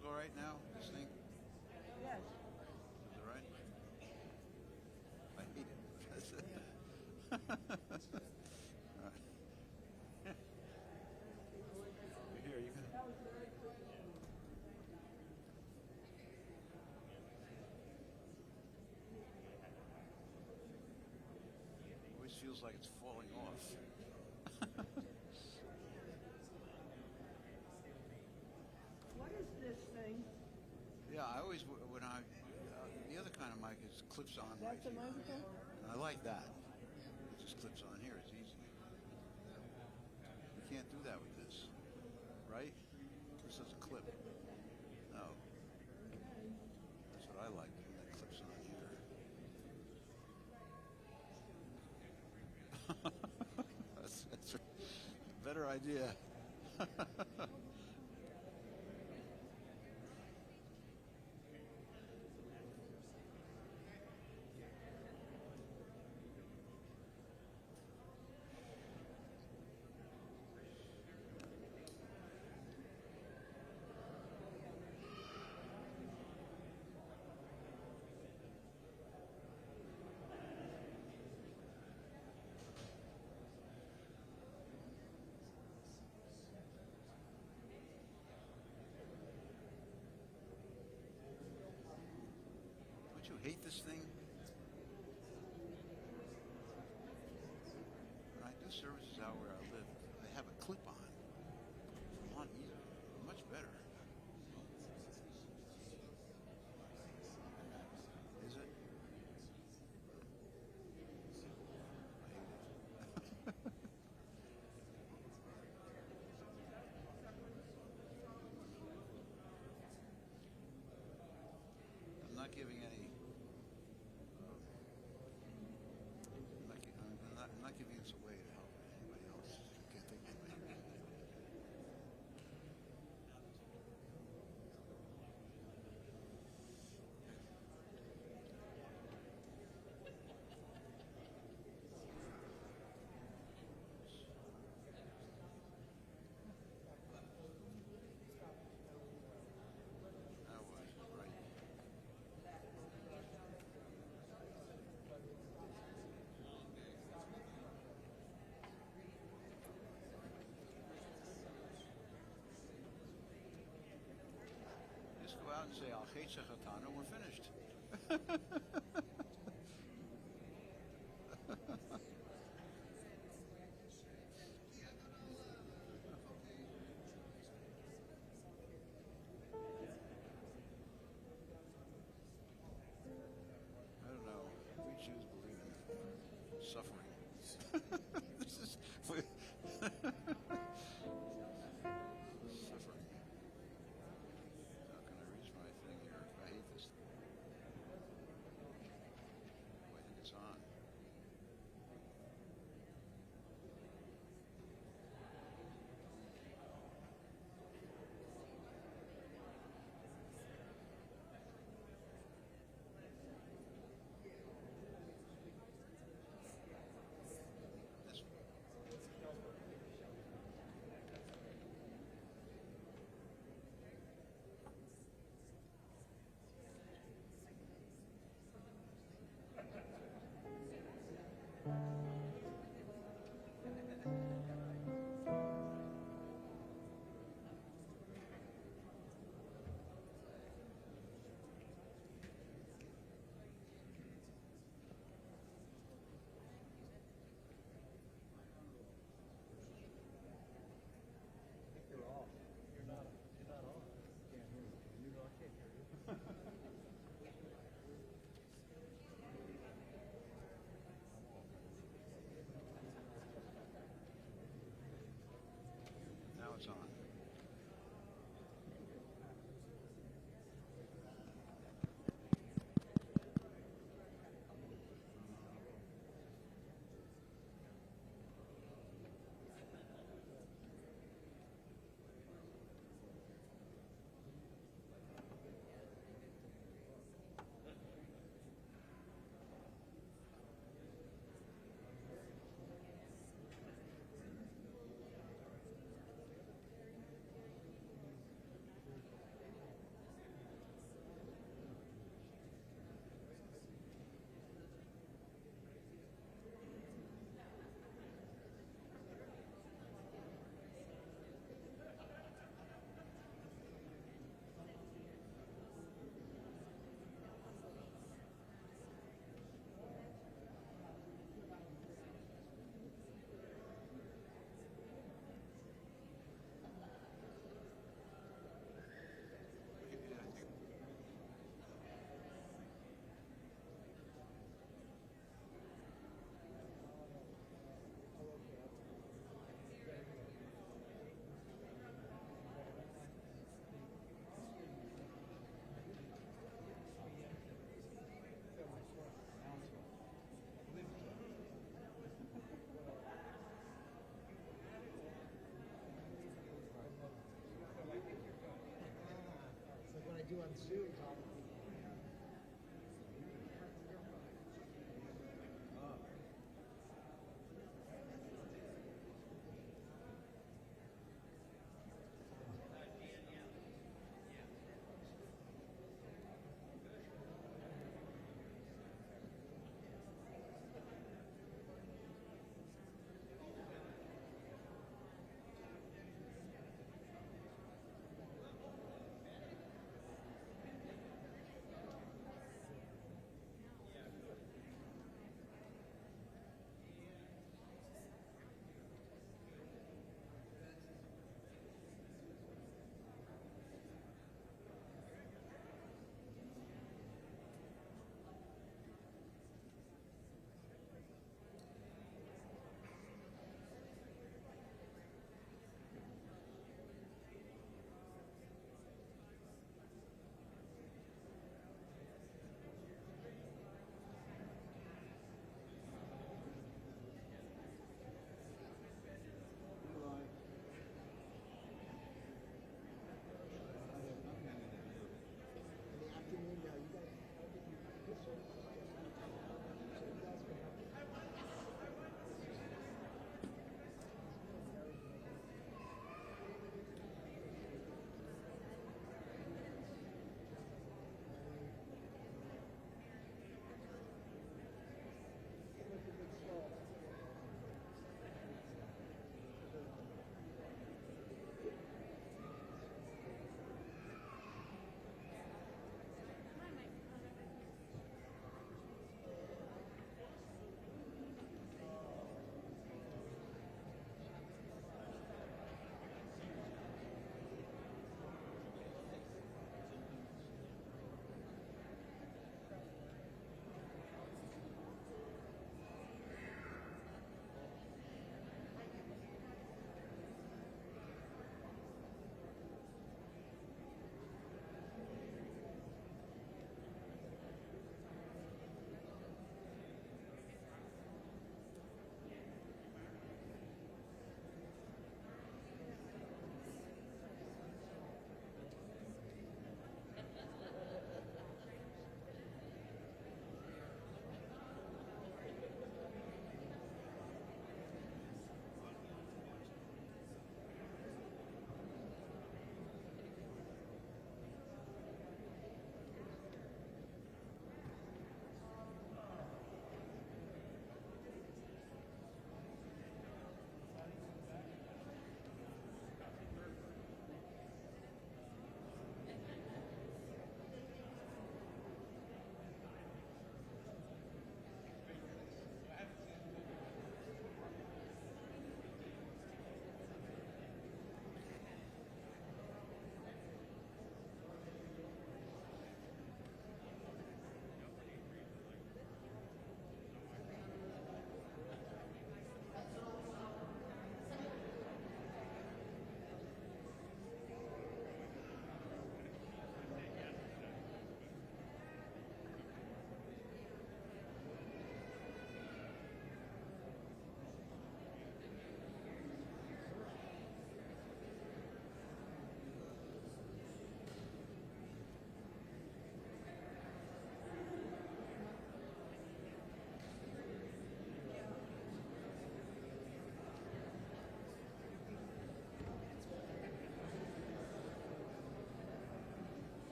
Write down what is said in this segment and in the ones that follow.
look all right now? This thing? Yes. Is it right? I hate it. That's it. All right. Here, you can. That was very quick. Always feels like it's falling off. What is this thing? Yeah, I always when I the other kind of mic is clips on. That's a right here. microphone? And I like that. It just clips on here. It's easy. You can't do that with this, right? This doesn't clip. No. That's what I like. That clips on here. That's a better idea. Don't you hate this thing? When I do services out where I live, I have a clip on. It's a lot easier, much better. Is it? I hate it. I'm not giving any. I'm not giving this away to help anybody else. I can't think of anybody. That was right. Just go out and say Al Chetza Chatana, we're finished. I don't know. We Jews believe in suffering. This is suffering. How can I reach my thing here? I hate this thing. Oh, I think it's on. That's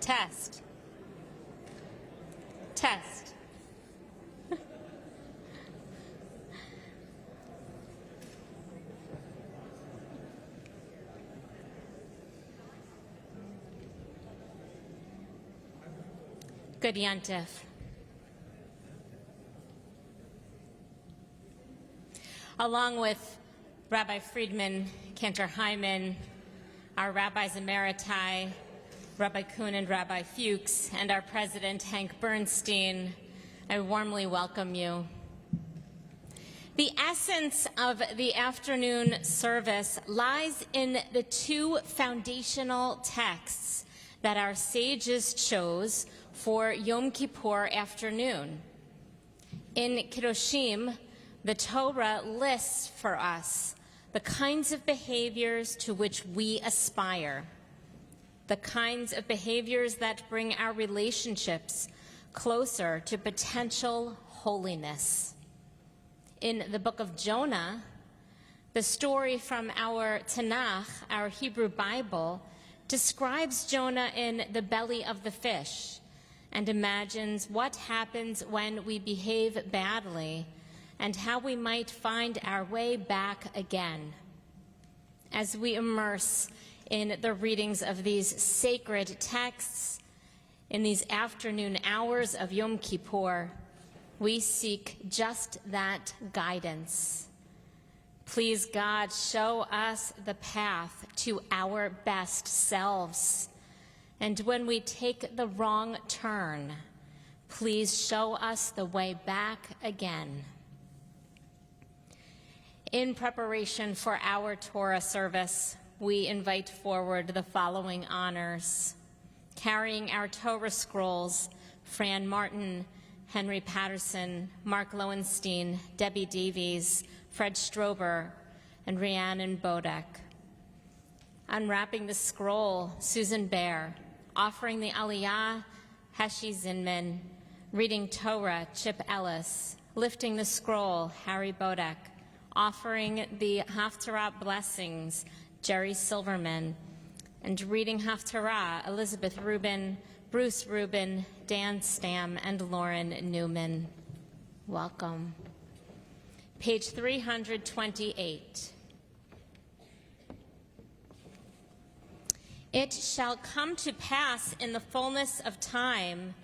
Test. Test. Good Yontif. Along with Rabbi Friedman, Cantor Hyman, our Rabbis Emeriti, Rabbi Kuhn and Rabbi Fuchs, and our President, Hank Bernstein, I warmly welcome you. The essence of the afternoon service lies in the two foundational texts that our sages chose for Yom Kippur afternoon. In Kedoshim, the Torah lists for us the kinds of behaviors to which we aspire, the kinds of behaviors that bring our relationships closer to potential holiness. In the book of Jonah, the story from our Tanakh, our Hebrew Bible, describes Jonah in the belly of the fish and imagines what happens when we behave badly and how we might find our way back again. As we immerse in the readings of these sacred texts, in these afternoon hours of Yom Kippur, we seek just that guidance. Please, God, show us the path to our best selves. And when we take the wrong turn, please show us the way back again. In preparation for our Torah service, we invite forward the following honors. Carrying our Torah scrolls, Fran Martin, Henry Patterson, Mark Lowenstein, Debbie Davies, Fred Strober, and Rhiannon Bodek. Unwrapping the scroll, Susan Baer. Offering the Aliyah, Heshi Zinman. Reading Torah, Chip Ellis. Lifting the scroll, Harry Bodek. Offering the Haftarah blessings, Jerry Silverman. And reading Haftarah, Elizabeth Rubin, Bruce Rubin, Dan Stam, and Lauren Newman. Welcome. Page 328. It shall come to pass in the fullness of time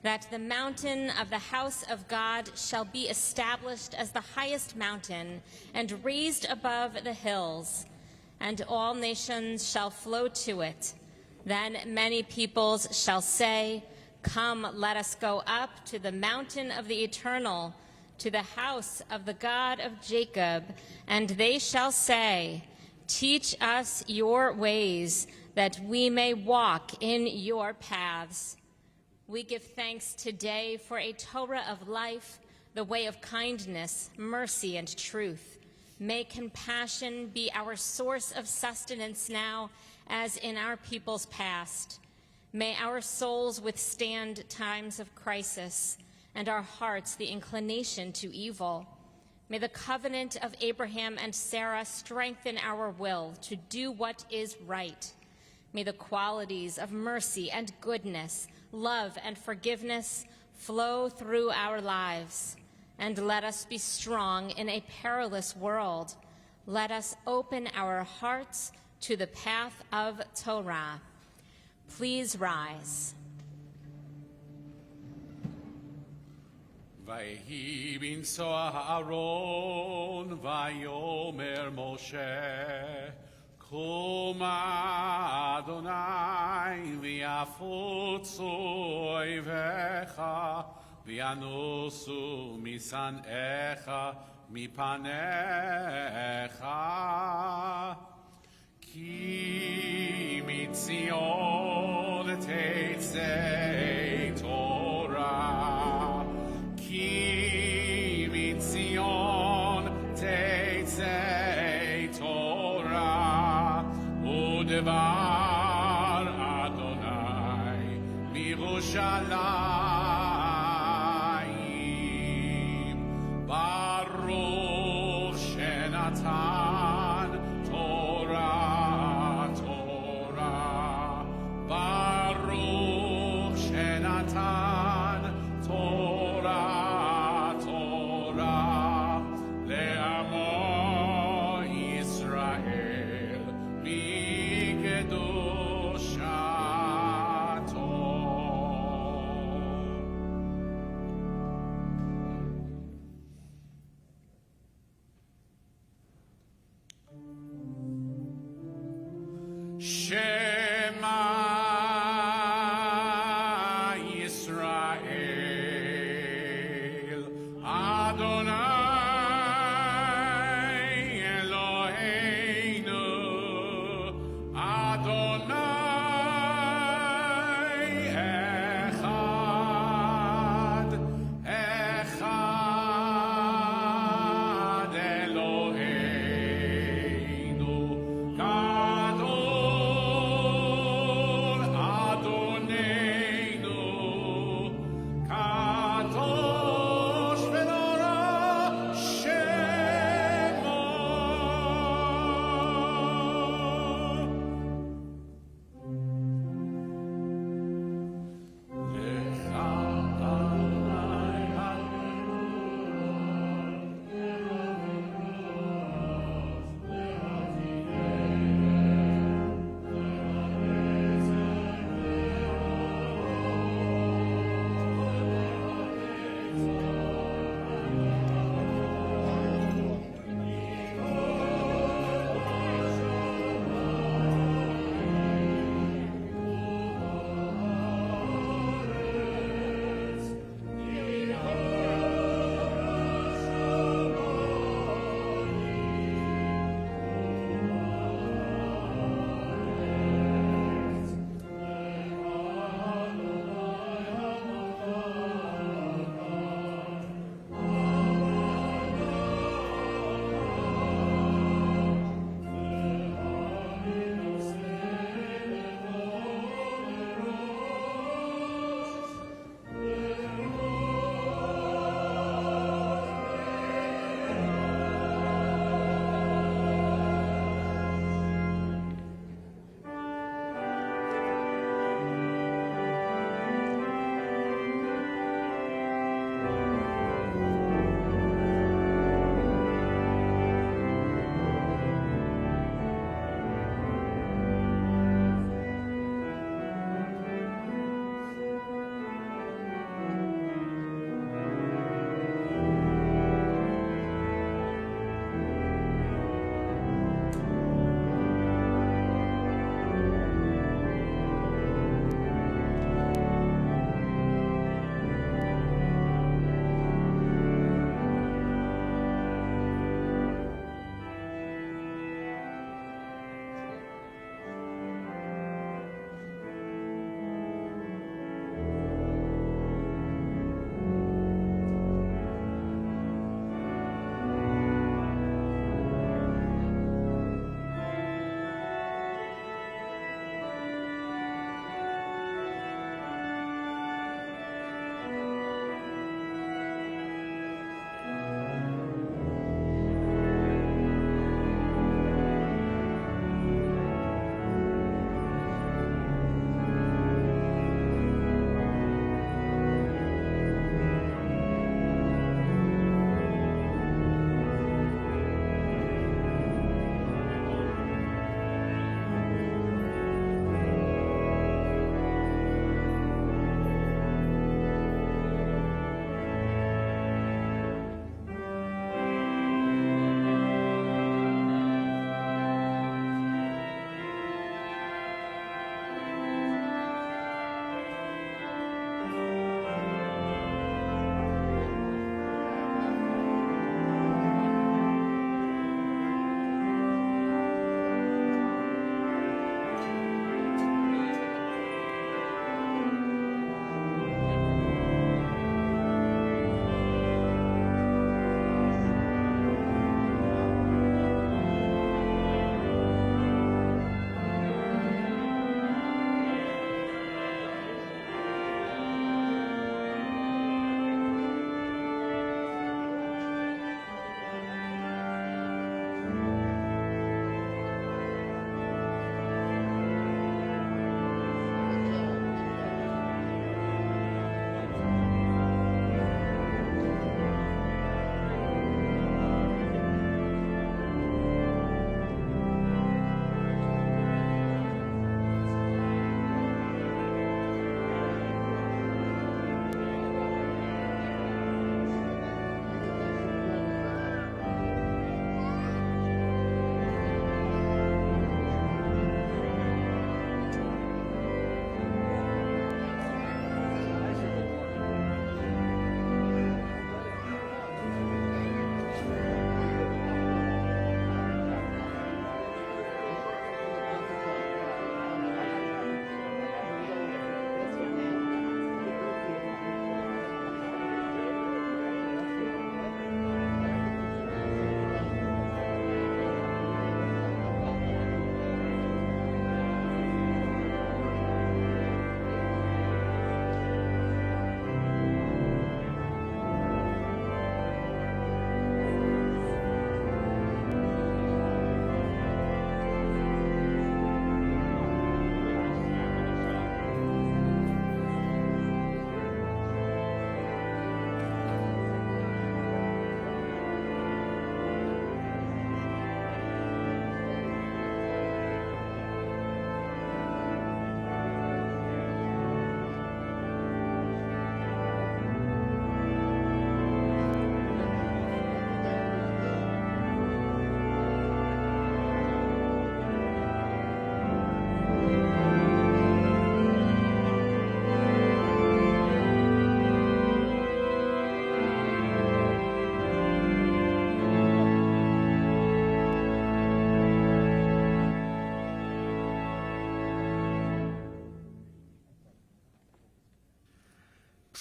that the mountain of the house of God shall be established as the highest mountain and raised above the hills, and all nations shall flow to it. Then many peoples shall say, "Come, let us go up to the mountain of the Eternal, to the house of the God of Jacob." And they shall say, "Teach us your ways, that we may walk in your paths." We give thanks today for a Torah of life, the way of kindness, mercy, and truth. May compassion be our source of sustenance now, as in our people's past. May our souls withstand times of crisis, and our hearts the inclination to evil. May the covenant of Abraham and Sarah strengthen our will to do what is right. May the qualities of mercy and goodness, love and forgiveness flow through our lives. And let us be strong in a perilous world. Let us open our hearts to the path of Torah. Please rise. ויהי בנשוא אהרון ויאמר משה קום אדוני ויפוצו אויביך וינוסו משנאיך מפניך כי מציון תצא תורה כי מציון תצא תורה ודבר אדוני מירושלים ברוך שנתן תורה ברוך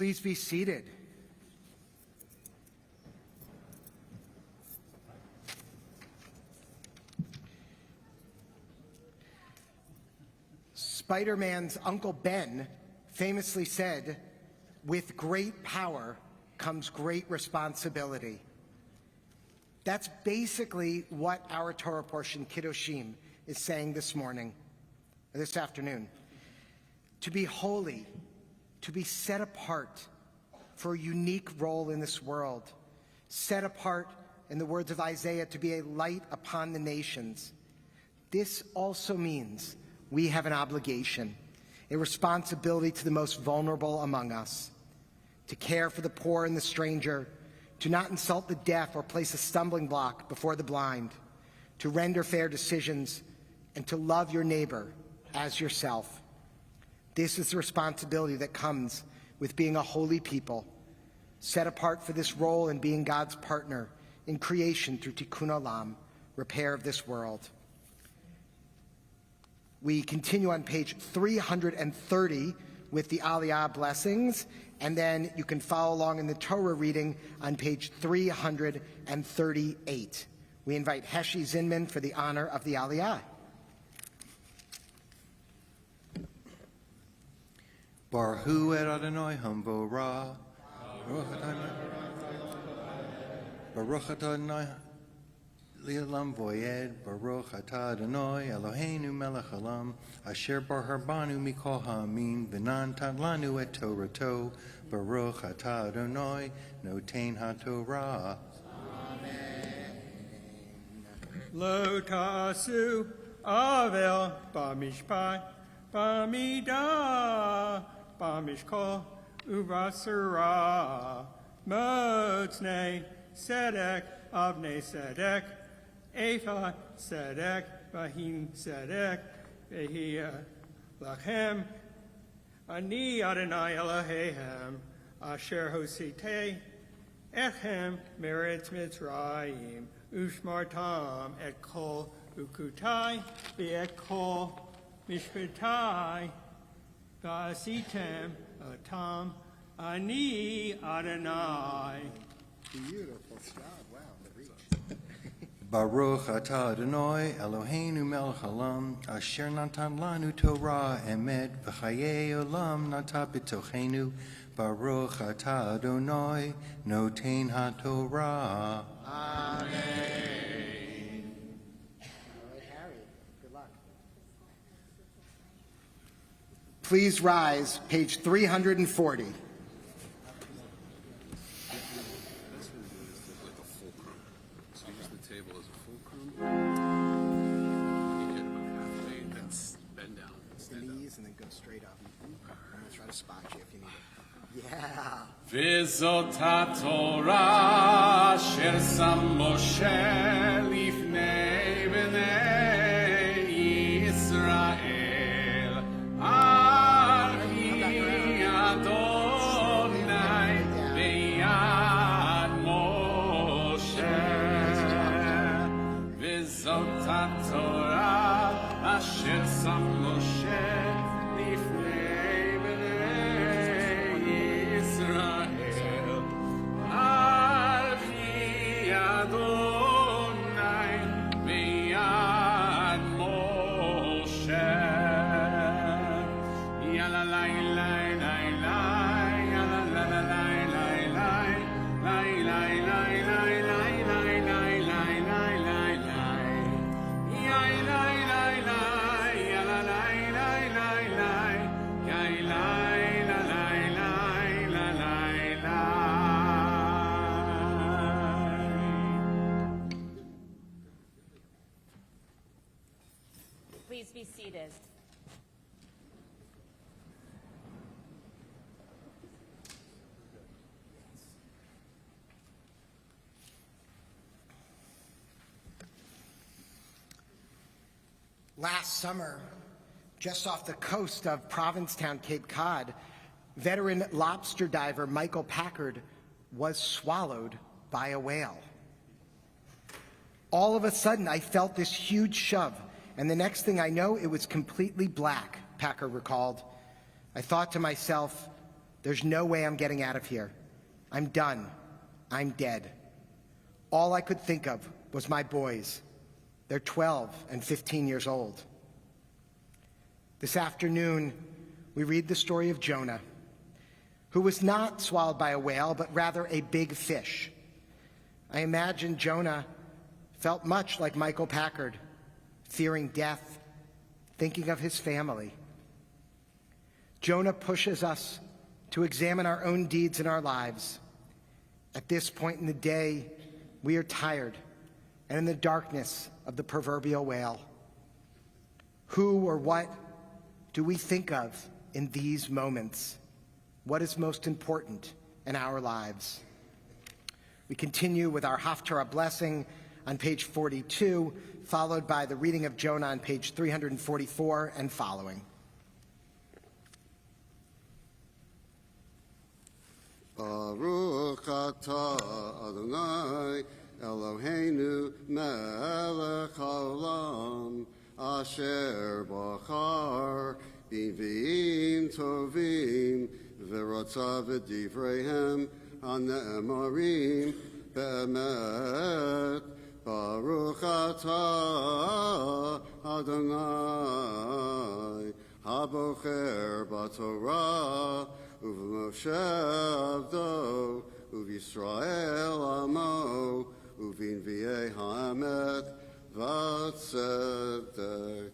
Please be seated. Spider-Man's Uncle Ben famously said, "With great power comes great responsibility." That's basically what our Torah portion, Kiddushim, is saying this afternoon. To be holy, to be set apart for a unique role in this world, set apart, in the words of Isaiah, to be a light upon the nations. This also means we have an obligation, a responsibility to the most vulnerable among us, to care for the poor and the stranger, to not insult the deaf or place a stumbling block before the blind, to render fair decisions, and to love your neighbor as yourself. This is the responsibility that comes with being a holy people, set apart for this role and being God's partner in creation through Tikkun Olam, repair of this world. We continue on page 330 with the Aliyah blessings, and then you can follow along in the Torah reading on page 338. We invite Heshi Zinman for the honor of the Aliyah. Baruch hu et Adonai hamvorah. Baruch Adonai Li'olam voyed. Baruch atah Adonai Eloheinu melech haolam asher bar harbanu mikol ha'amin v'natan lanu et Torato. Baruch atah Adonai notein haTorah. Lo ta'asu avel b'mishpat b'midah b'mishkol uvasura motznei sedek avnei sedek ephah sedek v'hin sedek v'hi lachem ani Adonai Eloheihem asher hositei echem meretz Mitzrayim ushmartam et kol ukutai v'et kol mishpatai v'asitem atam ani Adonai. Beautiful job. Wow, the reach. Baruch atah Adonai Eloheinu melech haolam asher natan lanu Torah emet v'chayei olam nata b'tochenu. Baruch atah Adonai notein haTorah. Amen. All right, Harry, good luck. Please rise, page 340. Spot you if you need it. Yeah. V'zot haTorah asher sam Moshe lifnei bnei Yisrael al pi Adonai b'yad Moshe. V'zot haTorah asher sam Moshe Please be seated. Last summer, just off the coast of Provincetown, Cape Cod, veteran lobster diver Michael Packard was swallowed by a whale. All of a sudden, I felt this huge shove, and the next thing I know, it was completely black, Packard recalled. I thought to myself, There's no way I'm getting out of here. I'm done. I'm dead. All I could think of was my boys. They're 12 and 15 years old. This afternoon, we read the story of Jonah, who was not swallowed by a whale, but rather a big fish. I imagine Jonah felt much like Michael Packard, fearing death, thinking of his family. Jonah pushes us to examine our own deeds in our lives. At this point in the day, we are tired and in the darkness of the proverbial whale. Who or what do we think of in these moments? What is most important in our lives? We continue with our Haftarah blessing on page 42, followed by the reading of Jonah on page 344 and following. Baruch atah Adonai Eloheinu melech haolam asher bachar b'nviim tovim v'ratzav v'divreihem hane'emarim be'emet Baruch atah Adonai habocher b'torah Uv'Moshe avdo, Uv'Yisrael amo, Uv'Nvi'ei ha'emet v'tzedek.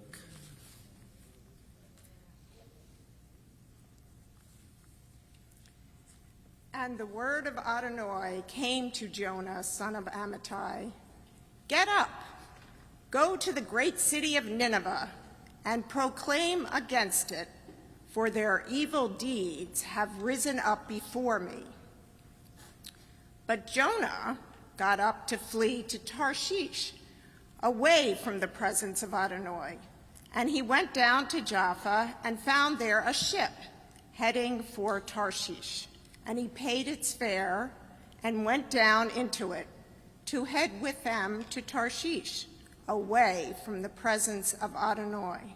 And the word of Adonai came to Jonah, son of Amittai. Get up, go to the great city of Nineveh, and proclaim against it, for their evil deeds have risen up before me. But Jonah got up to flee to Tarshish, away from the presence of Adonai, and he went down to Jaffa and found there a ship heading for Tarshish, and he paid its fare and went down into it to head with them to Tarshish, away from the presence of Adonai.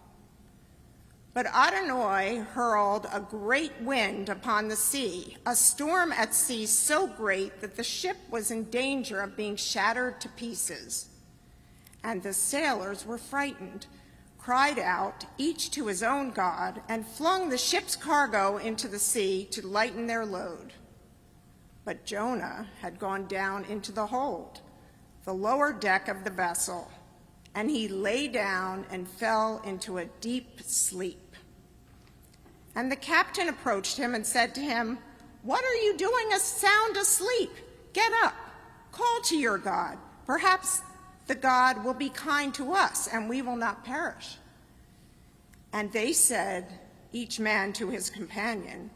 But Adonai hurled a great wind upon the sea, a storm at sea so great that the ship was in danger of being shattered to pieces. And the sailors were frightened, cried out, each to his own god, and flung the ship's cargo into the sea to lighten their load. But Jonah had gone down into the hold, the lower deck of the vessel, and he lay down and fell into a deep sleep. And the captain approached him and said to him, "What are you doing sound asleep? Get up, call to your God. Perhaps the God will be kind to us, and we will not perish." And they said, each man to his companion,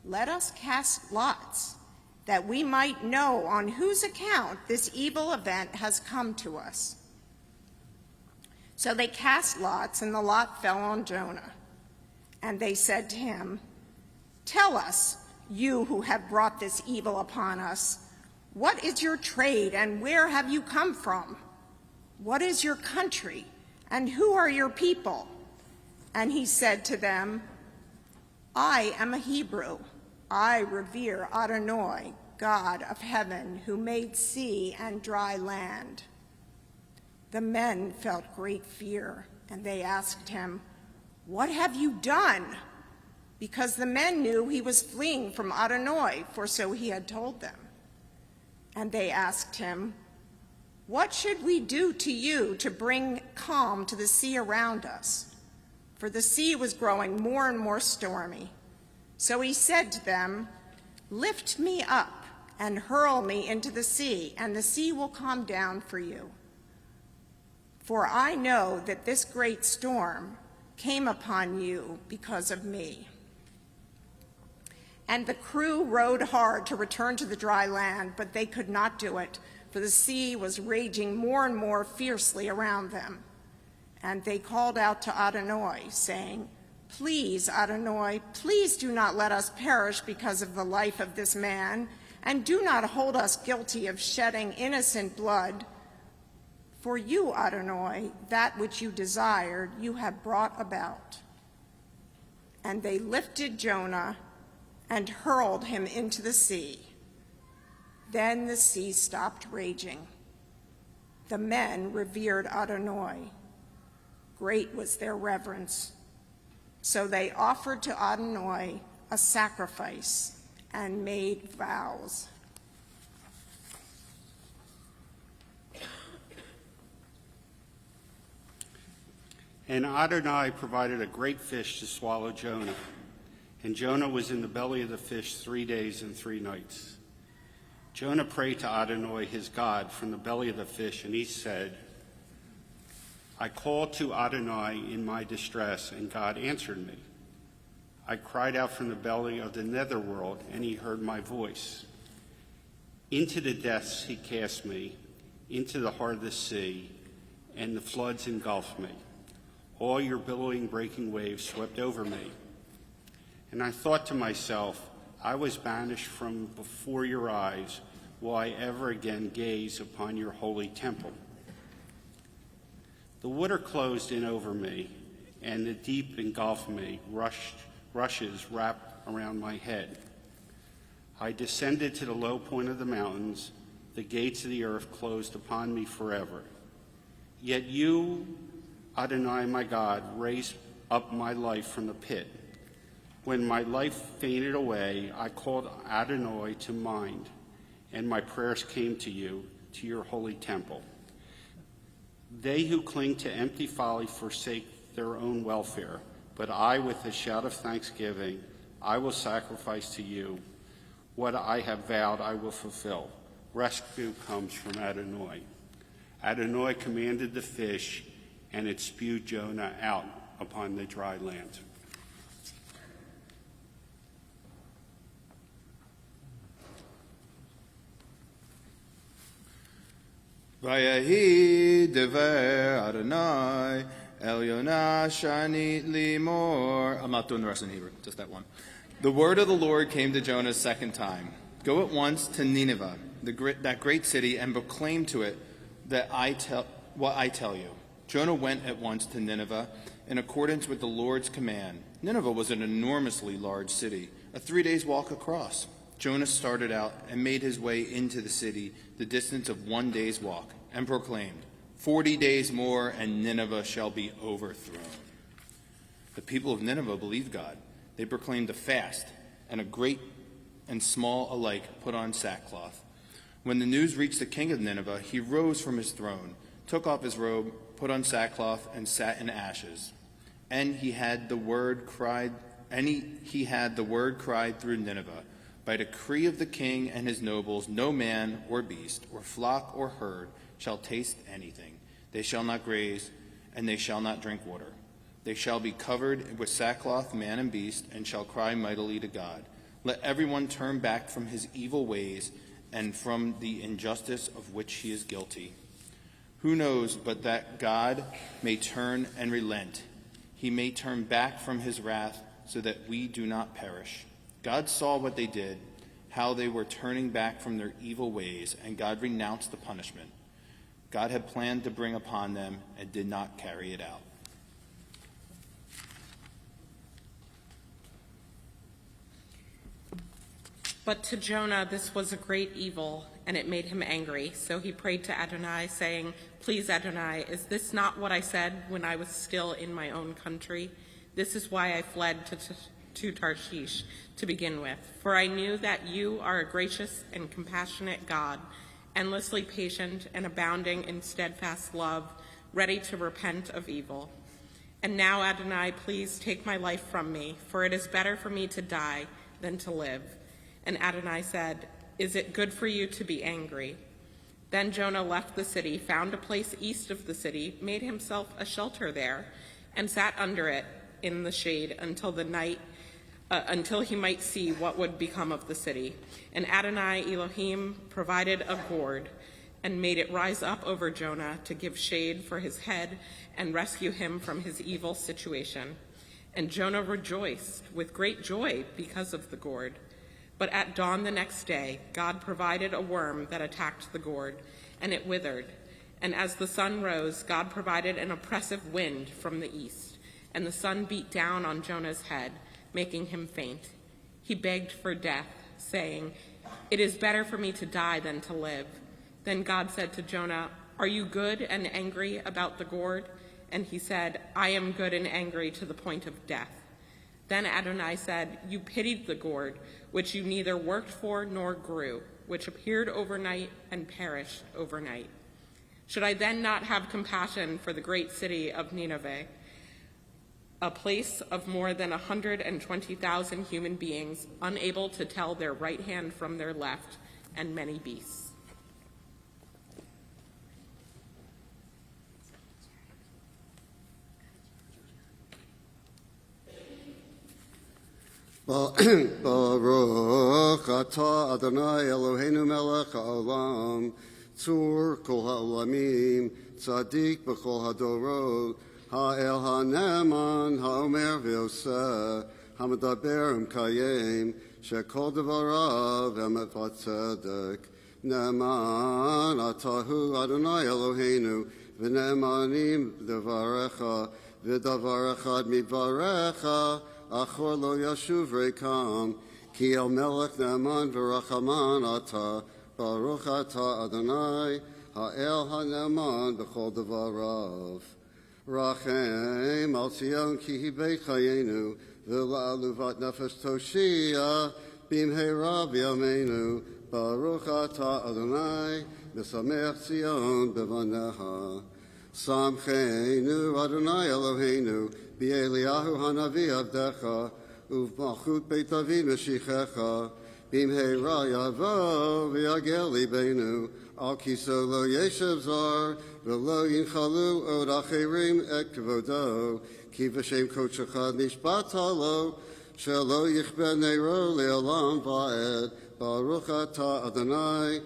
"Let us cast lots, that we might know on whose account this evil event has come to us." So they cast lots, and the lot fell on Jonah. And they said to him, "Tell us, you who have brought this evil upon us, what is your trade, and where have you come from? What is your country, and who are your people?" And he said to them, "I am a Hebrew. I revere Adonai, God of heaven, who made sea and dry land." The men felt great fear, and they asked him, "What have you done?" Because the men knew he was fleeing from Adonai, for so he had told them. And they asked him, "What should we do to you to bring calm to the sea around us?" For the sea was growing more and more stormy. So he said to them, "Lift me up and hurl me into the sea, and the sea will calm down for you. For I know that this great storm came upon you because of me." And the crew rowed hard to return to the dry land, but they could not do it, for the sea was raging more and more fiercely around them. And they called out to Adonai, saying, "Please, Adonai, please do not let us perish because of the life of this man, and do not hold us guilty of shedding innocent blood. For you, Adonai, that which you desired, you have brought about." And they lifted Jonah and hurled him into the sea. Then the sea stopped raging. The men revered Adonai. Great was their reverence. So they offered to Adonai a sacrifice and made vows. And Adonai provided a great fish to swallow Jonah. And Jonah was in the belly of the fish 3 days and 3 nights. Jonah prayed to Adonai, his God, from the belly of the fish, and he said, I called to Adonai in my distress, and God answered me. I cried out from the belly of the netherworld, and he heard my voice. Into the depths he cast me, into the heart of the sea, and the floods engulfed me. All your billowing, breaking waves swept over me. And I thought to myself, I was banished from before your eyes. Will I ever again gaze upon your holy temple? The water closed in over me, and the deep engulfed me. Rushes wrapped around my head. I descended to the low point of the mountains. The gates of the earth closed upon me forever. Yet you, Adonai, my God, raised up my life from the pit. When my life fainted away, I called Adonai to mind, and my prayers came to you, to your holy temple. They who cling to empty folly forsake their own welfare, but I, with a shout of thanksgiving, I will sacrifice to you. What I have vowed, I will fulfill. Rescue comes from Adonai. Adonai commanded the fish, and it spewed Jonah out upon the dry land. Vayehi dever Adonai El Yonah Shani Limor. I'm not doing the rest in Hebrew, just that one. The word of the Lord came to Jonah a second time. Go at once to Nineveh, that great city, and proclaim to it what I tell you. Jonah went at once to Nineveh in accordance with the Lord's command. Nineveh was an enormously large city, a 3 days' walk across. Jonah started out and made his way into the city, the distance of 1 day's walk, and proclaimed, 40 days more and Nineveh shall be overthrown. The people of Nineveh believed God. They proclaimed a fast, and a great and small alike put on sackcloth. When the news reached the king of Nineveh, he rose from his throne, took off his robe, put on sackcloth, and sat in ashes. And he had the word cried through Nineveh. By decree of the king and his nobles, no man or beast or flock or herd shall taste anything. They shall not graze, and they shall not drink water. They shall be covered with sackcloth, man and beast, and shall cry mightily to God. Let everyone turn back from his evil ways and from the injustice of which he is guilty. Who knows but that God may turn and relent? He may turn back from his wrath so that we do not perish. God saw what they did, how they were turning back from their evil ways, and God renounced the punishment God had planned to bring upon them and did not carry it out. But to Jonah this was a great evil, and it made him angry. So he prayed to Adonai, saying, Please, Adonai, is this not what I said when I was still in my own country? This is why I fled to Tarshish to begin with. For I knew that you are a gracious and compassionate God, endlessly patient and abounding in steadfast love, ready to repent of evil. And now, Adonai, please take my life from me, for it is better for me to die than to live. And Adonai said, Is it good for you to be angry? Then Jonah left the city, found a place east of the city, made himself a shelter there, and sat under it in the shade until he might see what would become of the city. And Adonai Elohim provided a gourd and made it rise up over Jonah to give shade for his head and rescue him from his evil situation. And Jonah rejoiced with great joy because of the gourd. But at dawn the next day, God provided a worm that attacked the gourd, and it withered. And as the sun rose, God provided an oppressive wind from the east, and the sun beat down on Jonah's head, making him faint. He begged for death, saying, "It is better for me to die than to live." Then God said to Jonah, "Are you good and angry about the gourd?" And he said, "I am good and angry to the point of death." Then Adonai said, "You pitied the gourd, which you neither worked for nor grew, which appeared overnight and perished overnight. Should I then not have compassion for the great city of Nineveh, a place of more than 120,000 human beings, unable to tell their right hand from their left, and many beasts?" Baruch atah Adonai Eloheinu melech haolam, tzur kol ha'olamim, tzadik b'chol hadorot, ha'el ha'neman, ha'omer v'yoseh, ha'medaber u'mkayem, shekol devarav emet v'tzedek. Ne'eman atahu Adonai Eloheinu, v'ne'emanim devarecha, v'davar echad midvarecha, Achor lo yashuv rekam, ki el melech ne'eman v'rachaman ata, baruch ata Adonai, ha'el ha'ne'eman b'chol devarav. Rachem al Tzion ki hi beit chayenu, v'la'aluvat nefesh toshia, b'mheira b'yameinu, baruch ata Adonai, v'samech Tzion b'vaneha. Samcheinu Adonai Eloheinu, B'Eliyahu Hanavi Avdecha, U'v'malchut Beit David Meshichecha, B'mheira Yavo V'yagel Libeinu, Al Kiso Lo Yeshev Zar, V'lo Yinchalu Od Acherim Et Kvodo, Ki V'shem Kodshecha Nishbat Halo, Shelo Yichbe Neiro Le'olam Va'ed, Baruch Ata Adonai,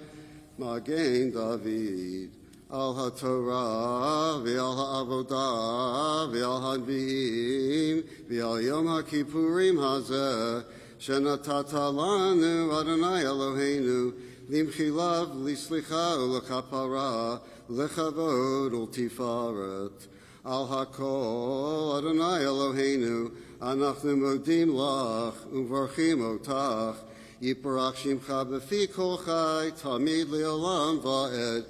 Magen David. Al HaTorah, V'al HaAvodah, V'al HaNvi'im, V'al Yom HaKippurim Hazeh, Shenatata Lanu Adonai Eloheinu, Limchilav, L'Slicha, U'L'Kapara, L'Chavod, U'Tifaret. Al HaKol, Adonai Eloheinu, Anachnu Modim Lach, U'Varchim Otach, Yiparach Shimcha B'fi Kol Chai, Tamid Le'olam Va'ed,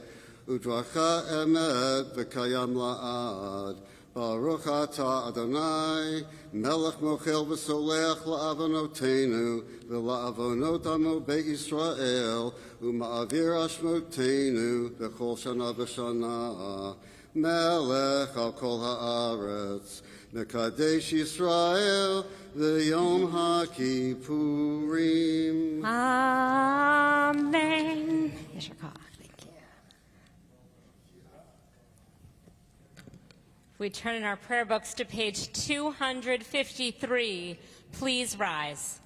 Udracha emet v'kayam la'ad. Baruch atah Adonai, melech mochel v'solech la'avonotenu, v'la'avonot amo be'Yisrael, u'ma'avir ashmotenu, v'chol shana v'shana. Melech al kol ha'aretz, mekadesh Yisrael, v'yom ha'kippurim. Amen. Yes, your call. We turn in our prayer books to page 253. Please rise.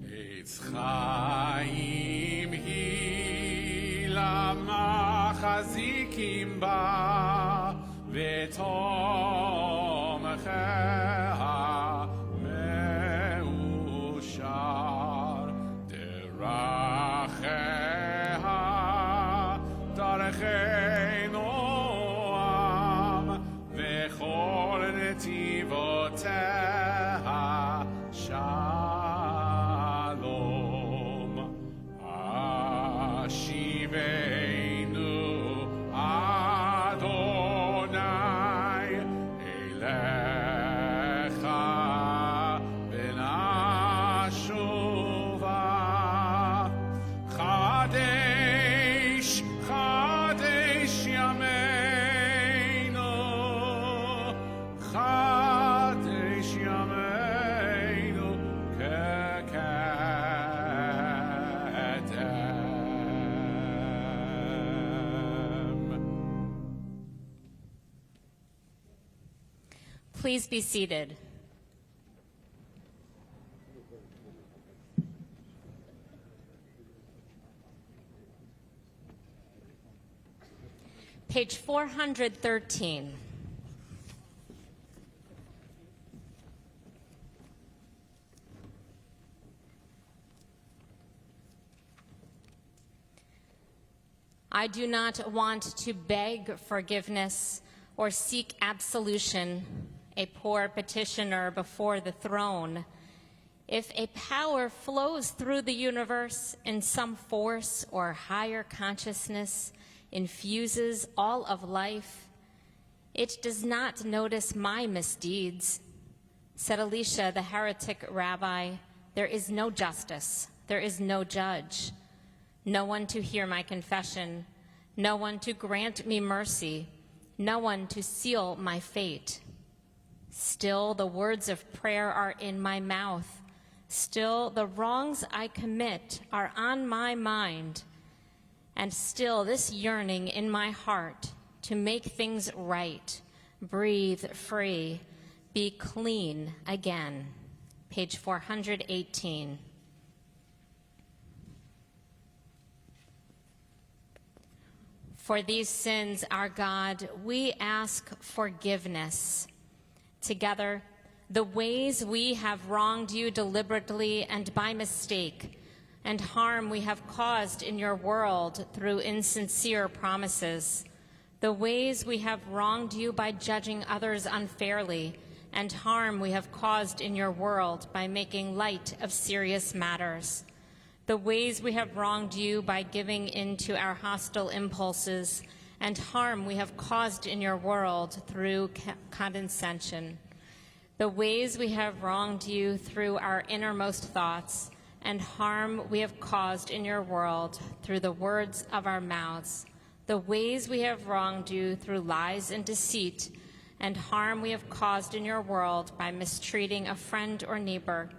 Eitz chaim hi lamachazikim ba v'tomcheha meushar deracheha darechei noam v'chol netivoteha shalom ashiveinu Adonai elecha benashuva Chadesh Chadesh yameinu Chadesh yameinu kekedem. Please be seated. Page 413. I do not want to beg forgiveness or seek absolution, a poor petitioner before the throne. If a power flows through the universe in some force or higher consciousness, infuses all of life, it does not notice my misdeeds. Said Elisha, the heretic rabbi, there is no justice, there is no judge, no one to hear my confession, no one to grant me mercy, no one to seal my fate. Still the words of prayer are in my mouth. Still the wrongs I commit are on my mind. And still this yearning in my heart to make things right, breathe free, be clean again. Page 418. For these sins, our God, we ask forgiveness. Together, the ways we have wronged you deliberately and by mistake, and harm we have caused in your world through insincere promises, the ways we have wronged you by judging others unfairly, and harm we have caused in your world by making light of serious matters, the ways we have wronged you by giving in to our hostile impulses, and harm we have caused in your world through condescension, the ways we have wronged you through our innermost thoughts, and harm we have caused in your world through the words of our mouths, the ways we have wronged you through lies and deceit, and harm we have caused in your world by mistreating a friend or neighbor,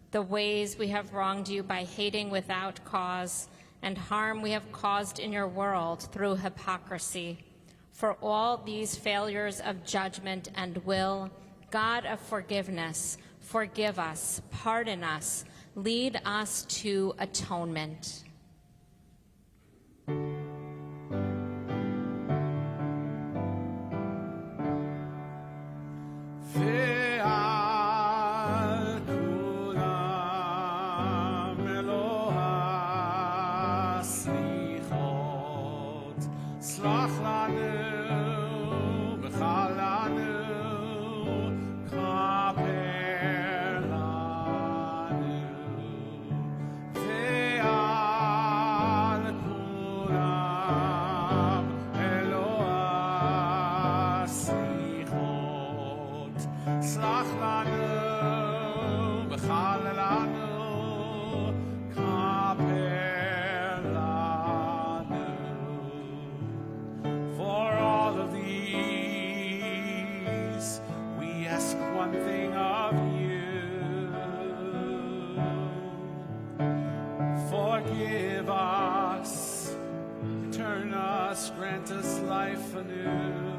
the ways we have wronged you by hating without cause, and harm we have caused in your world through hypocrisy. For all these failures of judgment and will, God of forgiveness, forgive us, pardon us, lead us to atonement. Forgive us, turn us, grant us life anew.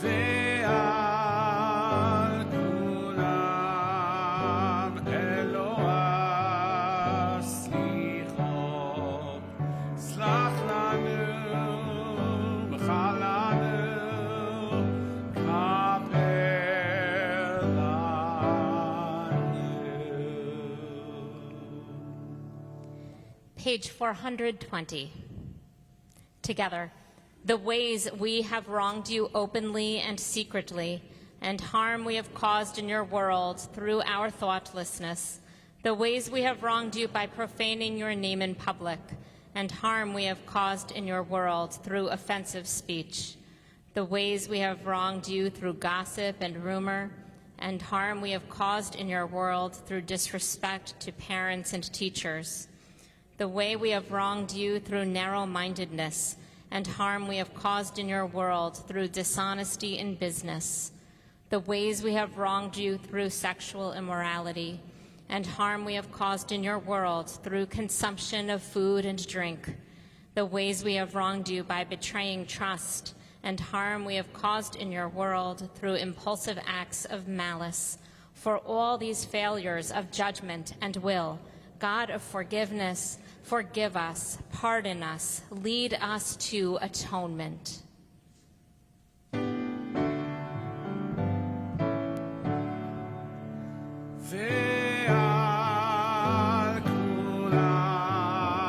Ve'al kulam Eloah slichot, slach lanu, b'chal lanu, kaper lanu. Page 420. Together, the ways we have wronged you openly and secretly, and harm we have caused in your world through our thoughtlessness, the ways we have wronged you by profaning your name in public, and harm we have caused in your world through offensive speech, the ways we have wronged you through gossip and rumor, and harm we have caused in your world through disrespect to parents and teachers, the way we have wronged you through narrow-mindedness, and harm we have caused in your world through dishonesty in business, the ways we have wronged you through sexual immorality, and harm we have caused in your world through consumption of food and drink, the ways we have wronged you by betraying trust, and harm we have caused in your world through impulsive acts of malice. For all these failures of judgment and will, God of forgiveness, forgive us, pardon us, lead us to atonement. Ve'al kulam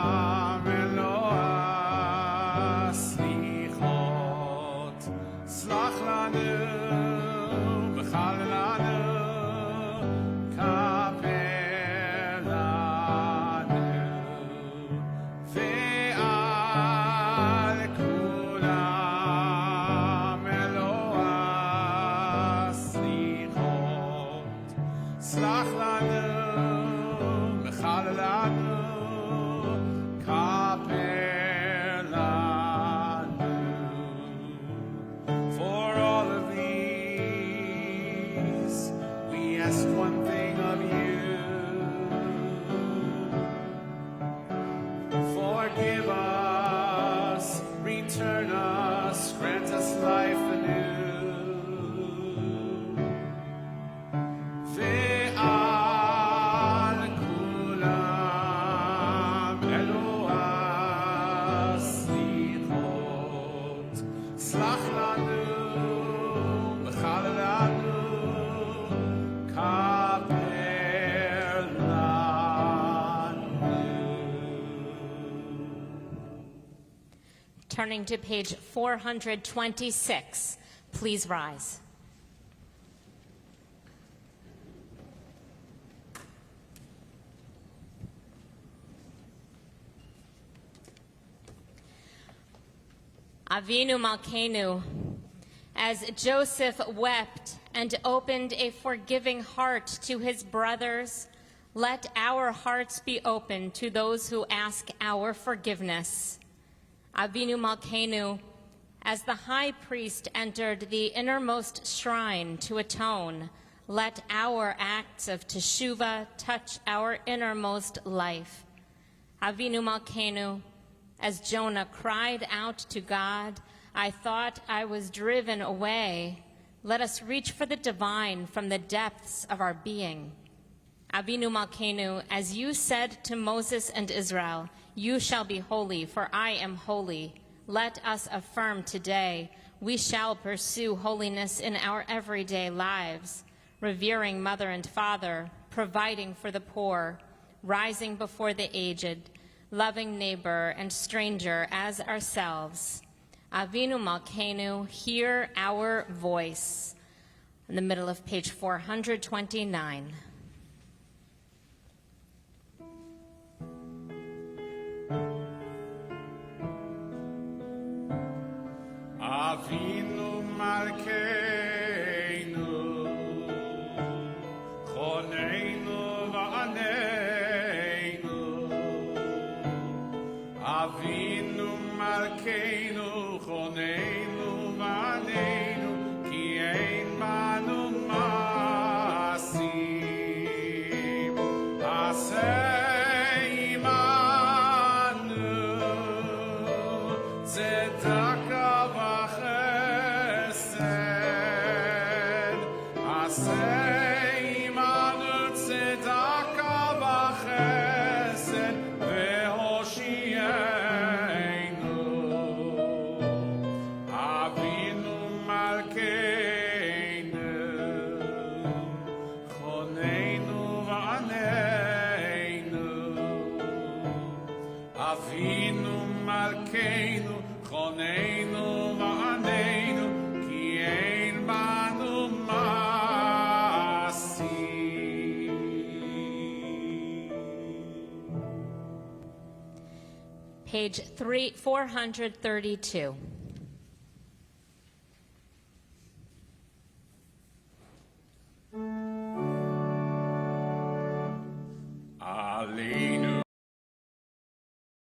Forgive us, return us, grant us life anew. Ve'al kulam elu aslichot, slach lanu, v'chal lanu, kaper lanu. Turning to page 426, please rise. Avinu Malkeinu, as Joseph wept and opened a forgiving heart to his brothers, let our hearts be open to those who ask our forgiveness. Avinu Malkeinu, as the high priest entered the innermost shrine to atone, let our acts of teshuvah touch our innermost life. Avinu Malkeinu, as Jonah cried out to God, I thought I was driven away. Let us reach for the divine from the depths of our being. Avinu Malkeinu, as you said to Moses and Israel, you shall be holy, for I am holy. Let us affirm today, we shall pursue holiness in our everyday lives, revering mother and father, providing for the poor, rising before the aged, loving neighbor and stranger as ourselves. Avinu Malkeinu, hear our voice. In the middle of page 429. Avinu Malkeinu, Choneinu va'aneinu. Avinu Malkeinu, Choneinu va'aneinu, ki ein banu masim. Aseh imanu, tzedakah v'chesed. Aseh imanu, tzedakah v'chesed, ve'hoshienu. Avinu Malkeinu, Choneinu va'aneinu. Avinu Malkeinu, Choneinu va'aneinu, ki ein banu masim. Page 432. Aleinu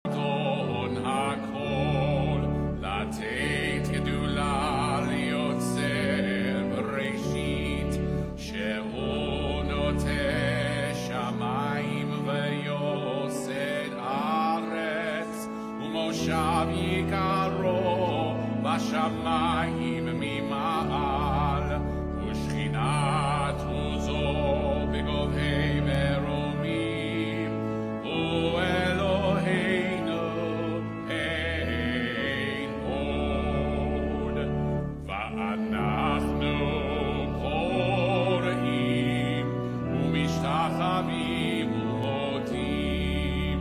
Adon HaKol, לתת גדולה ליוצר בראשית, שהוא נוטה שמיים ויוסד ארץ, ומושב יקרו בשמיים ממעל, ושכינת עוזו בגובהי מרומים, הוא אלוהינו אין עוד. ואנחנו קוראים ומשתחווים ומודים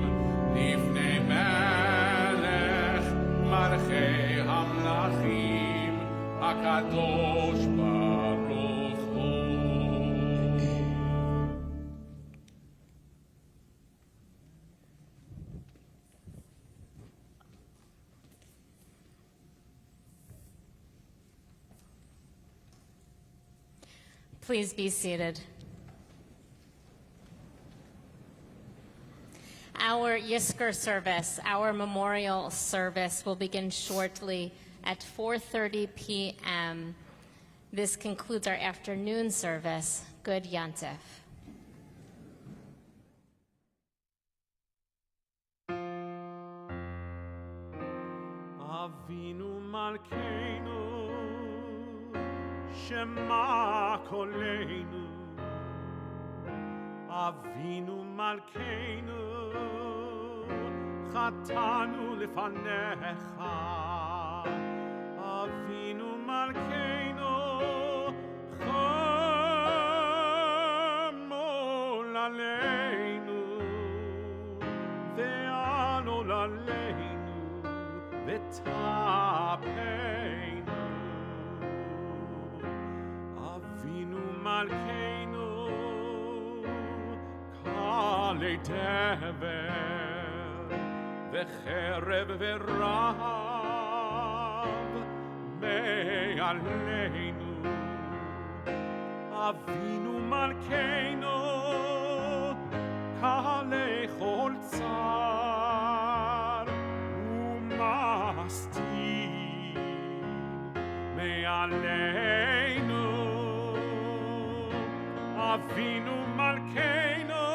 לפני מלך מלכי המלכים, הקדוש ברוך הוא. Please be seated. Our Yizkor service, our memorial service, will begin shortly at 4:30 p.m. This concludes our afternoon service. Good Yontif. Avinu Malkeinu, Shema Koleinu. Avinu Malkeinu, Chatanu Lefanecha. Avinu Malkeinu, Chamol Aleinu, Ve'anol Aleinu, Ve'tapeinu. Avinu Malkeinu, Kale Tevel, Ve'cherev Ve'rav, Me'aleinu. Avinu Malkeinu, Kale Chol Tzar, U'mastin, Me'aleinu. Avinu Malkeinu,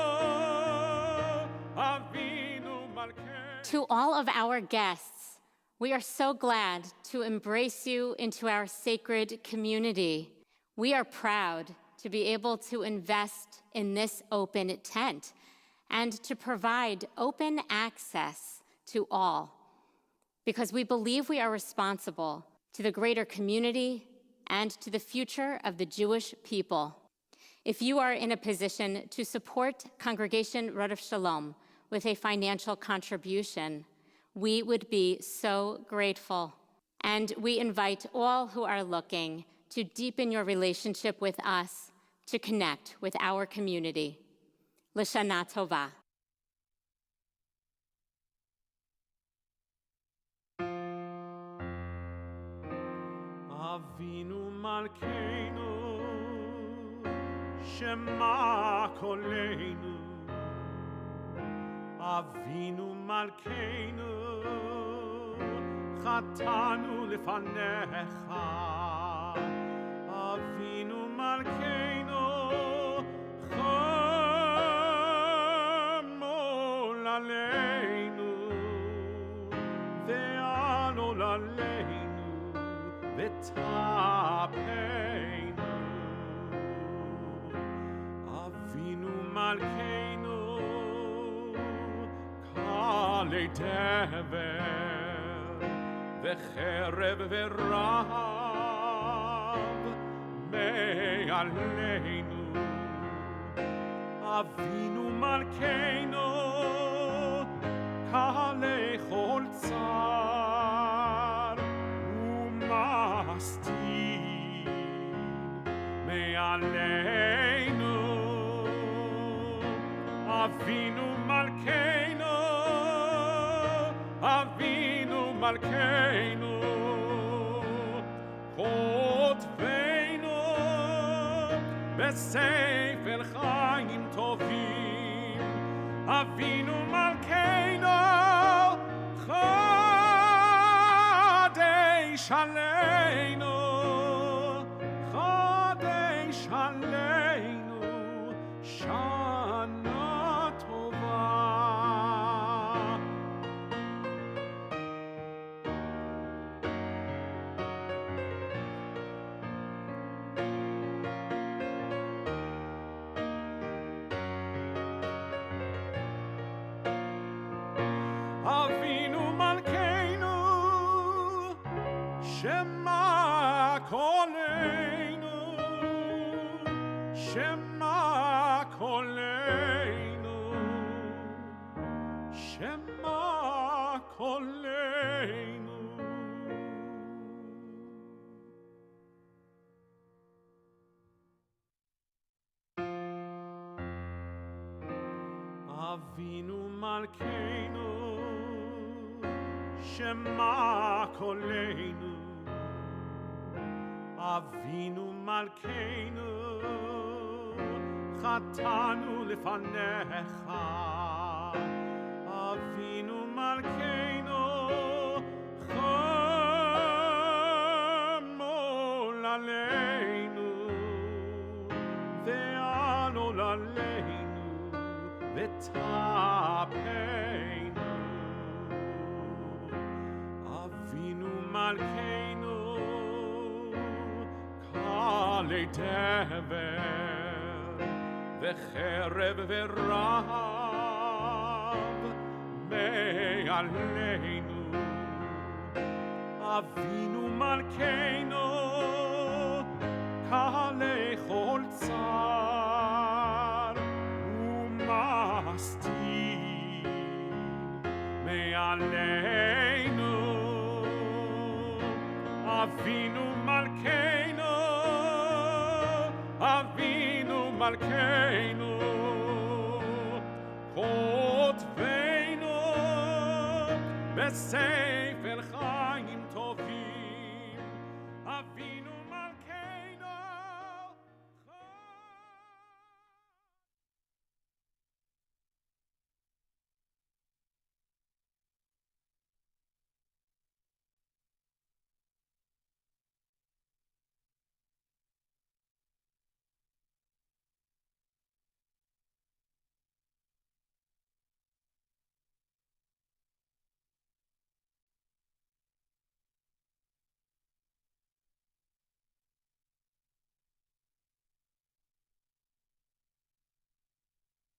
Avinu Malkeinu. To all of our guests, we are so glad to embrace you into our sacred community. We are proud to be able to invest in this open tent and to provide open access to all, because we believe we are responsible to the greater community and to the future of the Jewish people. If you are in a position to support Congregation Rodef Shalom with a financial contribution, we would be so grateful. And we invite all who are looking to deepen your relationship with us, to connect with our community. L'Shana Tova. Avinu Malkeinu, Shema Koleinu. Avinu Malkeinu, Chatanu Lefanecha. Avinu Malkeinu, Chamol Aleinu, Ve'anol Aleinu, Ve'tapeinu. Avinu Malkeinu, Kale Tevel, Ve'cherev Ve'rav, Me'aleinu. Avinu Malkeinu, Kale Chol Tzar, U'mastin, Me'aleinu. Avinu Malkeinu, Avinu Malkeinu, Kotveinu Besefer Chaim Tovim. Avinu Malkeinu, Chadesh Aleinu, Chadesh Aleinu, Shana Tova. Avinu Malkeinu, Shema Koleinu, Shema Koleinu, Shema Koleinu. Avinu Malkeinu, Shema Koleinu. Avinu Malkeinu, Chatanu Lefanecha. Avinu Malkeinu, Chamol Aleinu, Ve'anol Aleinu, Ve'tapeinu. Avinu Malkeinu, Kali Dever, Vecherev Verav, Me'aleinu. Avinu Malkeinu, Kali Chol Tzar, Umastin, Me'aleinu. Avinu Malkeinu, Avinu Malkeinu, Kotveinu, Besefer